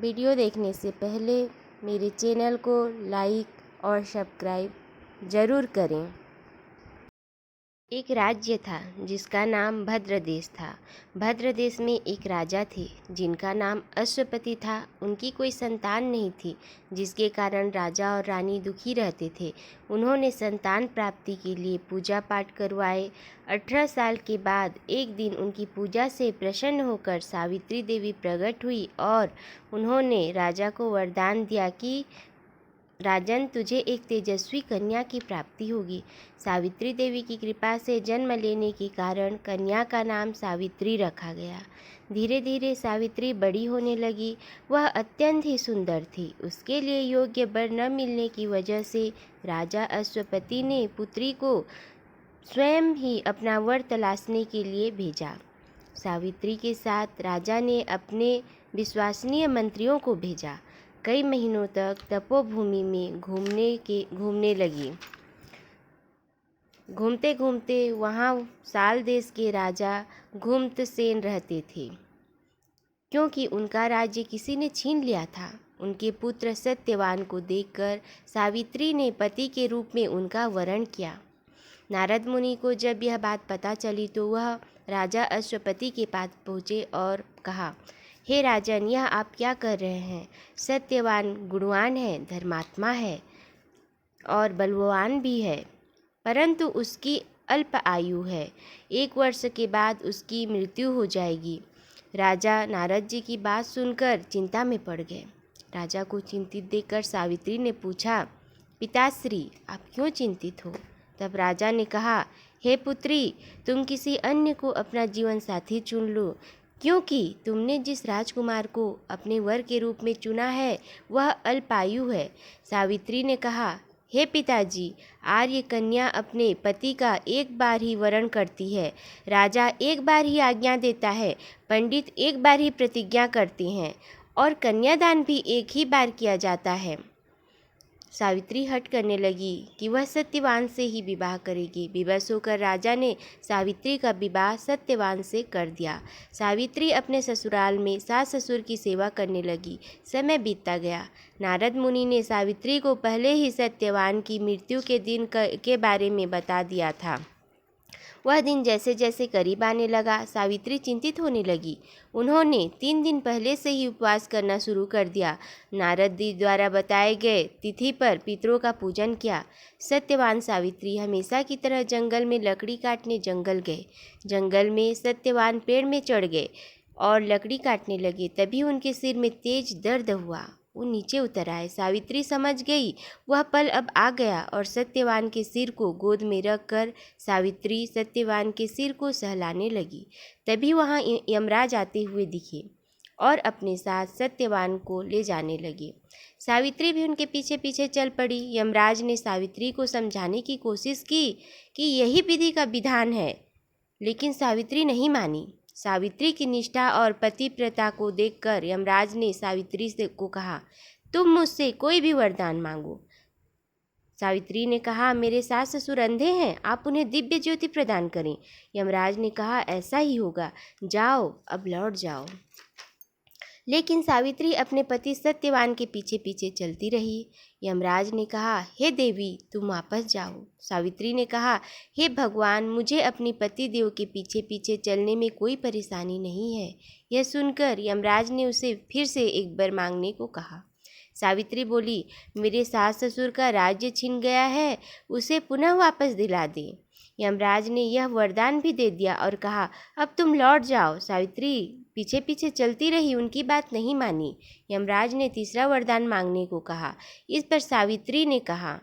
Video देखने से पहले मेरे चैनल को लाइक और सब्सक्राइब ज़रूर करें। एक राज्य था जिसका नाम भद्रदेश था। भद्रदेश में एक राजा थे जिनका नाम अश्वपति था। उनकी कोई संतान नहीं थी, जिसके कारण राजा और रानी दुखी रहते थे। उन्होंने संतान प्राप्ति के लिए पूजा पाठ करवाए। 18 साल के बाद एक दिन उनकी पूजा से प्रसन्न होकर सावित्री देवी प्रकट हुई और उन्होंने राजा को वरदान दिया कि राजन, तुझे एक तेजस्वी कन्या की प्राप्ति होगी। सावित्री देवी की कृपा से जन्म लेने के कारण कन्या का नाम सावित्री रखा गया। धीरे धीरे सावित्री बड़ी होने लगी। वह अत्यंत ही सुंदर थी। उसके लिए योग्य वर न मिलने की वजह से राजा अश्वपति ने पुत्री को स्वयं ही अपना वर तलाशने के लिए भेजा। सावित्री के साथ राजा ने अपने विश्वसनीय मंत्रियों को भेजा। कई महीनों तक तपोभूमि में घूमने लगी। घूमते घूमते वहाँ साल देश के राजा घुमतसेन रहते थे, क्योंकि उनका राज्य किसी ने छीन लिया था। उनके पुत्र सत्यवान को देखकर सावित्री ने पति के रूप में उनका वरण किया। नारद मुनि को जब यह बात पता चली तो वह राजा अश्वपति के पास पहुँचे और कहा, हे राजन, यह आप क्या कर रहे हैं? सत्यवान गुणवान है, धर्मात्मा है और बलवान भी है, परंतु उसकी अल्प आयु है। 1 वर्ष के बाद उसकी मृत्यु हो जाएगी। राजा नारद जी की बात सुनकर चिंता में पड़ गए। राजा को चिंतित देखकर सावित्री ने पूछा, पिताश्री, आप क्यों चिंतित हो? तब राजा ने कहा, हे पुत्री, तुम किसी अन्य को अपना जीवन साथी चुन लो, क्योंकि तुमने जिस राजकुमार को अपने वर के रूप में चुना है वह अल्पायु है। सावित्री ने कहा, हे पिताजी, आर्य कन्या अपने पति का एक बार ही वरण करती है, राजा एक बार ही आज्ञा देता है, पंडित एक बार ही प्रतिज्ञा करते हैं और कन्यादान भी एक ही बार किया जाता है। सावित्री हठ करने लगी कि वह सत्यवान से ही विवाह करेगी। विवश होकर राजा ने सावित्री का विवाह सत्यवान से कर दिया। सावित्री अपने ससुराल में सास ससुर की सेवा करने लगी। समय बीतता गया। नारद मुनि ने सावित्री को पहले ही सत्यवान की मृत्यु के दिन के बारे में बता दिया था। वह दिन जैसे जैसे करीब आने लगा, सावित्री चिंतित होने लगी। उन्होंने 3 दिन पहले से ही उपवास करना शुरू कर दिया। नारद जी द्वारा बताए गए तिथि पर पितरों का पूजन किया। सत्यवान सावित्री हमेशा की तरह जंगल में लकड़ी काटने जंगल गए। जंगल में सत्यवान पेड़ में चढ़ गए और लकड़ी काटने लगे। तभी उनके सिर में तेज दर्द हुआ। वो नीचे उतर आए। सावित्री समझ गई वह पल अब आ गया और सत्यवान के सिर को गोद में रखकर सावित्री सत्यवान के सिर को सहलाने लगी। तभी वहाँ यमराज आते हुए दिखे और अपने साथ सत्यवान को ले जाने लगे। सावित्री भी उनके पीछे पीछे चल पड़ी। यमराज ने सावित्री को समझाने की कोशिश की कि यही विधि का विधान है, लेकिन सावित्री नहीं मानी। सावित्री की निष्ठा और पतिव्रता को देखकर यमराज ने सावित्री से को कहा, तुम मुझसे कोई भी वरदान मांगो। सावित्री ने कहा, मेरे सास ससुर अंधे हैं, आप उन्हें दिव्य ज्योति प्रदान करें। यमराज ने कहा, ऐसा ही होगा, जाओ, अब लौट जाओ। लेकिन सावित्री अपने पति सत्यवान के पीछे पीछे चलती रही। यमराज ने कहा, हे देवी, तुम वापस जाओ। सावित्री ने कहा, हे भगवान, मुझे अपनी पति देव के पीछे पीछे चलने में कोई परेशानी नहीं है। यह सुनकर यमराज ने उसे फिर से एक वर मांगने को कहा। सावित्री बोली, मेरे सास ससुर का राज्य छिन गया है, उसे पुनः वापस दिला दे। यमराज ने यह वरदान भी दे दिया और कहा, अब तुम लौट जाओ। सावित्री पीछे पीछे चलती रही, उनकी बात नहीं मानी। यमराज ने तीसरा वरदान मांगने को कहा। इस पर सावित्री ने कहा,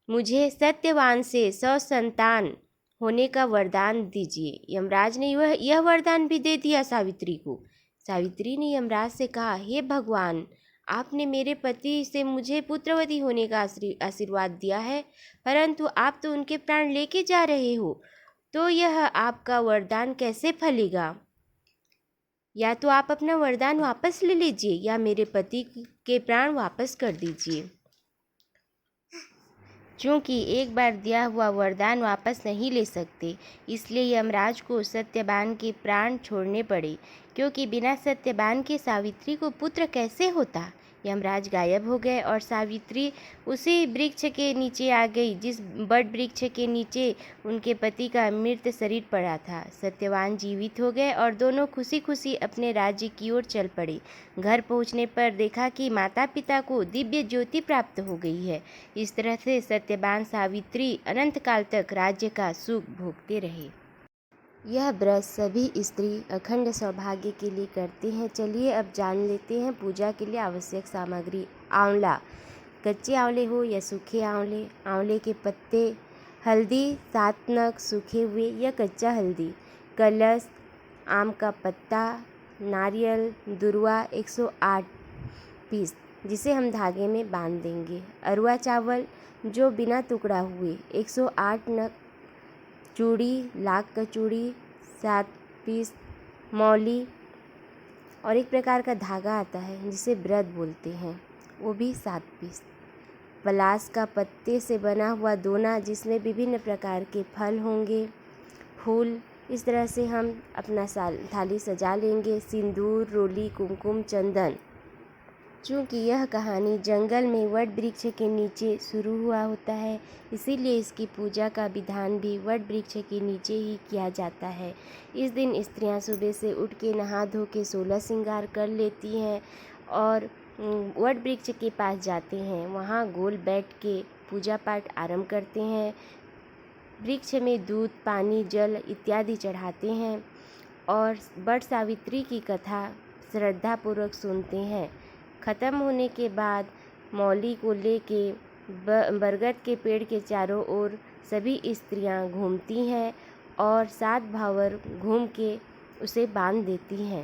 मुझे सत्यवान से ससंतान होने का वरदान दीजिए। यमराज ने यह वरदान भी दे दिया सावित्री को। सावित्री ने यमराज से कहा, हे भगवान, आपने मेरे पति से मुझे पुत्रवती होने का आशीर्वाद दिया है, परंतु आप तो उनके प्राण लेके जा रहे हो, तो यह आपका वरदान कैसे फलेगा? या तो आप अपना वरदान वापस ले लीजिए या मेरे पति के प्राण वापस कर दीजिए। चूँकि एक बार दिया हुआ वरदान वापस नहीं ले सकते, इसलिए यमराज को सत्यवान के प्राण छोड़ने पड़े, क्योंकि बिना सत्यवान के सावित्री को पुत्र कैसे होता। यमराज गायब हो गए और सावित्री उसी वृक्ष के नीचे आ गई जिस बड़ वृक्ष के नीचे उनके पति का मृत शरीर पड़ा था। सत्यवान जीवित हो गए और दोनों खुशी खुशी अपने राज्य की ओर चल पड़े। घर पहुंचने पर देखा कि माता पिता को दिव्य ज्योति प्राप्त हो गई है। इस तरह से सत्यवान सावित्री अनंत काल तक राज्य का सुख भोगते रहे। यह व्रत सभी स्त्री अखंड सौभाग्य के लिए करते हैं। चलिए अब जान लेते हैं पूजा के लिए आवश्यक सामग्री। आंवला, कच्चे आंवले हो या सूखे आंवले, आंवले के पत्ते, हल्दी 7 नग सूखे हुए या कच्चा हल्दी, कलश, आम का पत्ता, नारियल, दुर्वा 108 पीस जिसे हम धागे में बांध देंगे, अरवा चावल जो बिना टुकड़ा हुए 108 नग, चूड़ी, लाख का चूड़ी 7 पीस, मौली और एक प्रकार का धागा आता है जिसे व्रत बोलते हैं, वो भी 7 पीस, पलाश का पत्ते से बना हुआ दोना जिसमें विभिन्न प्रकार के फल होंगे, फूल। इस तरह से हम अपना थाली सजा लेंगे। सिंदूर, रोली, कुमकुम, चंदन। चूँकि यह कहानी जंगल में वट वृक्ष के नीचे शुरू हुआ होता है, इसीलिए इसकी पूजा का विधान भी वट वृक्ष के नीचे ही किया जाता है। इस दिन स्त्रियां सुबह से उठ के नहा धो के 16 श्रृंगार कर लेती हैं और वट वृक्ष के पास जाते हैं। वहाँ गोल बैठ के पूजा पाठ आरंभ करते हैं। वृक्ष में दूध, पानी, जल इत्यादि चढ़ाते हैं और वट सावित्री की कथा श्रद्धापूर्वक सुनते हैं। ख़त्म होने के बाद मौली को लेके बरगद के पेड़ के चारों ओर सभी स्त्रियां घूमती हैं और 7 भावर घूम के उसे बांध देती हैं।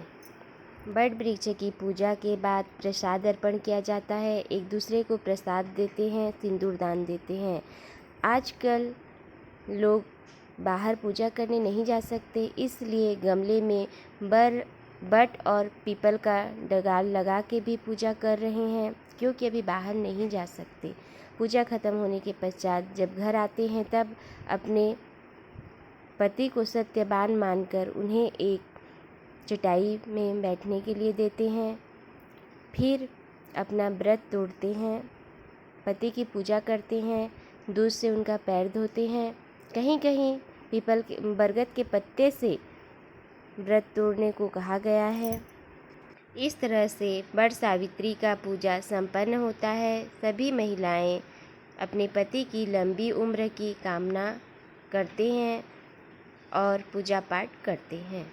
वट वृक्ष की पूजा के बाद प्रसाद अर्पण किया जाता है। एक दूसरे को प्रसाद देते हैं, सिंदूर दान देते हैं। आजकल लोग बाहर पूजा करने नहीं जा सकते, इसलिए गमले में बट और पीपल का डगाल लगा के भी पूजा कर रहे हैं, क्योंकि अभी बाहर नहीं जा सकते। पूजा खत्म होने के पश्चात जब घर आते हैं तब अपने पति को सत्यवान मानकर उन्हें एक चटाई में बैठने के लिए देते हैं। फिर अपना व्रत तोड़ते हैं, पति की पूजा करते हैं, दूध से उनका पैर धोते हैं। कहीं कहीं बरगद के पत्ते से व्रत तोड़ने को कहा गया है। इस तरह से वट सावित्री का पूजा संपन्न होता है। सभी महिलाएं अपने पति की लंबी उम्र की कामना करते हैं और पूजा पाठ करते हैं।